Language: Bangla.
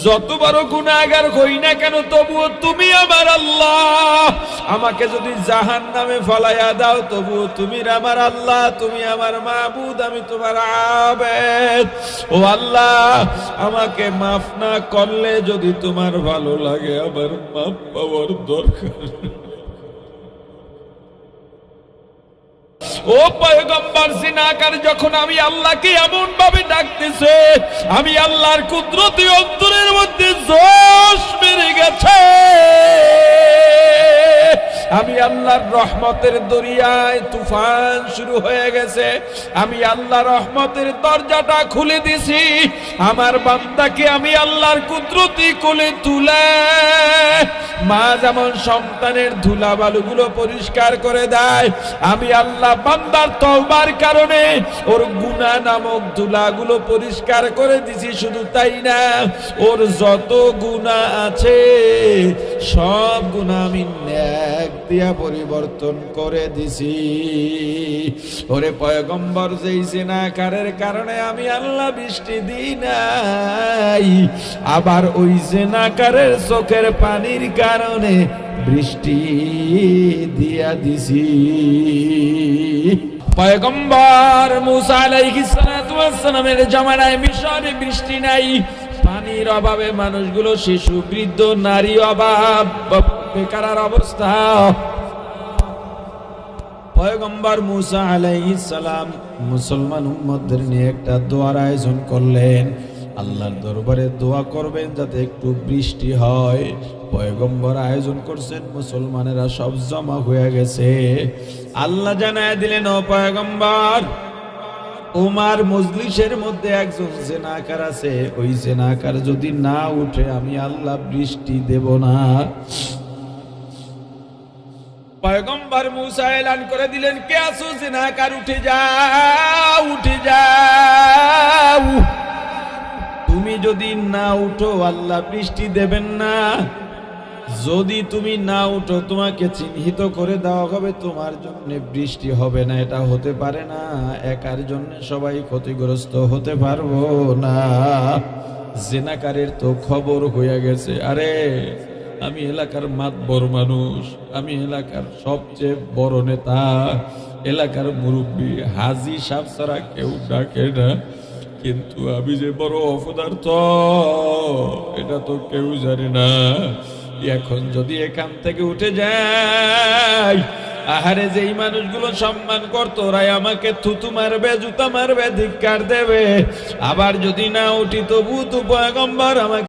যত বড় গুনাহগার হই না কেন তবুও তুমি আমার আল্লাহ। আমাকে যদি জাহান্নামে ফলাইয়া দাও তবুও তুমি আমার আল্লাহ, তুমি আমার মাবুদ, আমি তোমার আবেদ। ও আল্লাহ, আমাকে মাফ না করলে যদি তোমার ভালো লাগে আমার মাফ পাওয়ার দরকার। ও পয়গম্বর, জিনাকার যখন আমি আল্লাহকে এমন ভাবে ডাকতেছে, আমি আল্লাহর কুদরতি অন্তরের মধ্যে জোশ বেড়ে গেছে। আমি আল্লাহর রহমতের দরিয়ায় তুফান শুরু হয়ে গেছে। আমি আল্লাহ রহমতের দরজাটা খুলে দিছি। আমার বান্দাকে আমি আল্লাহর কুদরতি কোলে তুলে, মা যেমন সন্তানের ধুলাবালুগুলো পরিষ্কার করে দেয়, আমি আল্লাহ বান্দার তওবার কারণে ওর গুনাহ নামক ধুলাগুলো পরিষ্কার করে দিছি। শুধু তাই না, ওর যত গুনাহ আছে সব গুনাহ আমি নেক দিয়া পরিবর্তন করে দিছি। ওরে পয়গম্বর, যেই জিনাকারের কারণে আমি আল্লাহ বৃষ্টি দিই নাই, আবার ওই জিনাকারের চোখের পানির কারণে বৃষ্টি দিয়া দিছি। পয়গম্বর মুসা আলাইহিস সালাতু ওয়াস সালামের জামানায় মিশরে বৃষ্টি নাই। পানির অভাবে মানুষগুলো, শিশু, বৃদ্ধ, নারী অভাব, বেকার অবস্থা। পয়গম্বর মুসা আলাইহিস সালাম মুসলমান উম্মতদের নিয়ে একটা দোয়ার আয়োজন করলেন। আল্লাহর দরবারে দোয়া করবেন যাতে একটু বৃষ্টি হয়। পয়গম্বর আয়োজন করছেন, মুসলমানেরা সব জমা হয়ে গেছে। আল্লাহ জানায় দিলেন, ও পয়গম্বর, উমার মজলিসের মধ্যে একজন জিনাকার আছে, ওই জিনাকার যদি না উঠে আমি আল্লাহ বৃষ্টি দেব না। পয়গম্বর মুসা এলান করে দিলেন, কে আছো জিনাকার, উঠে যাও, উঠে যাও। তুমি যদি না উঠো আল্লাহ বৃষ্টি দেবেন না। যদি তুমি না উঠো তোমাকে চিহ্নিত করে দেওয়া হবে, তোমার জন্য বৃষ্টি হবে না। এটা হতে পারে না, একার জন্য সবাই ক্ষতিগ্রস্ত হতে পারবো না। জিনাকারের তো খবর হয়ে গেছে। আরে আমি এলাকার মাতবর মানুষ, আমি এলাকার সবচেয়ে বড় নেতা, এলাকার মুরব্বী, হাজি সাহেব ছাড়া কেউ ডাকে না, কিন্তু আমি যে বড় অপদার্থ এটা তো কেউ জানে না। এখন যদি এখান থেকে উঠে যাই, আহারে যেই মানুষগুলো সম্মান করতো ওরাই আমাকে থুতু মারবে, জুতা মারবে, ধিক্কার দেবে। আবার যদি না উঠি তবু তো পয়গম্বর আমাকে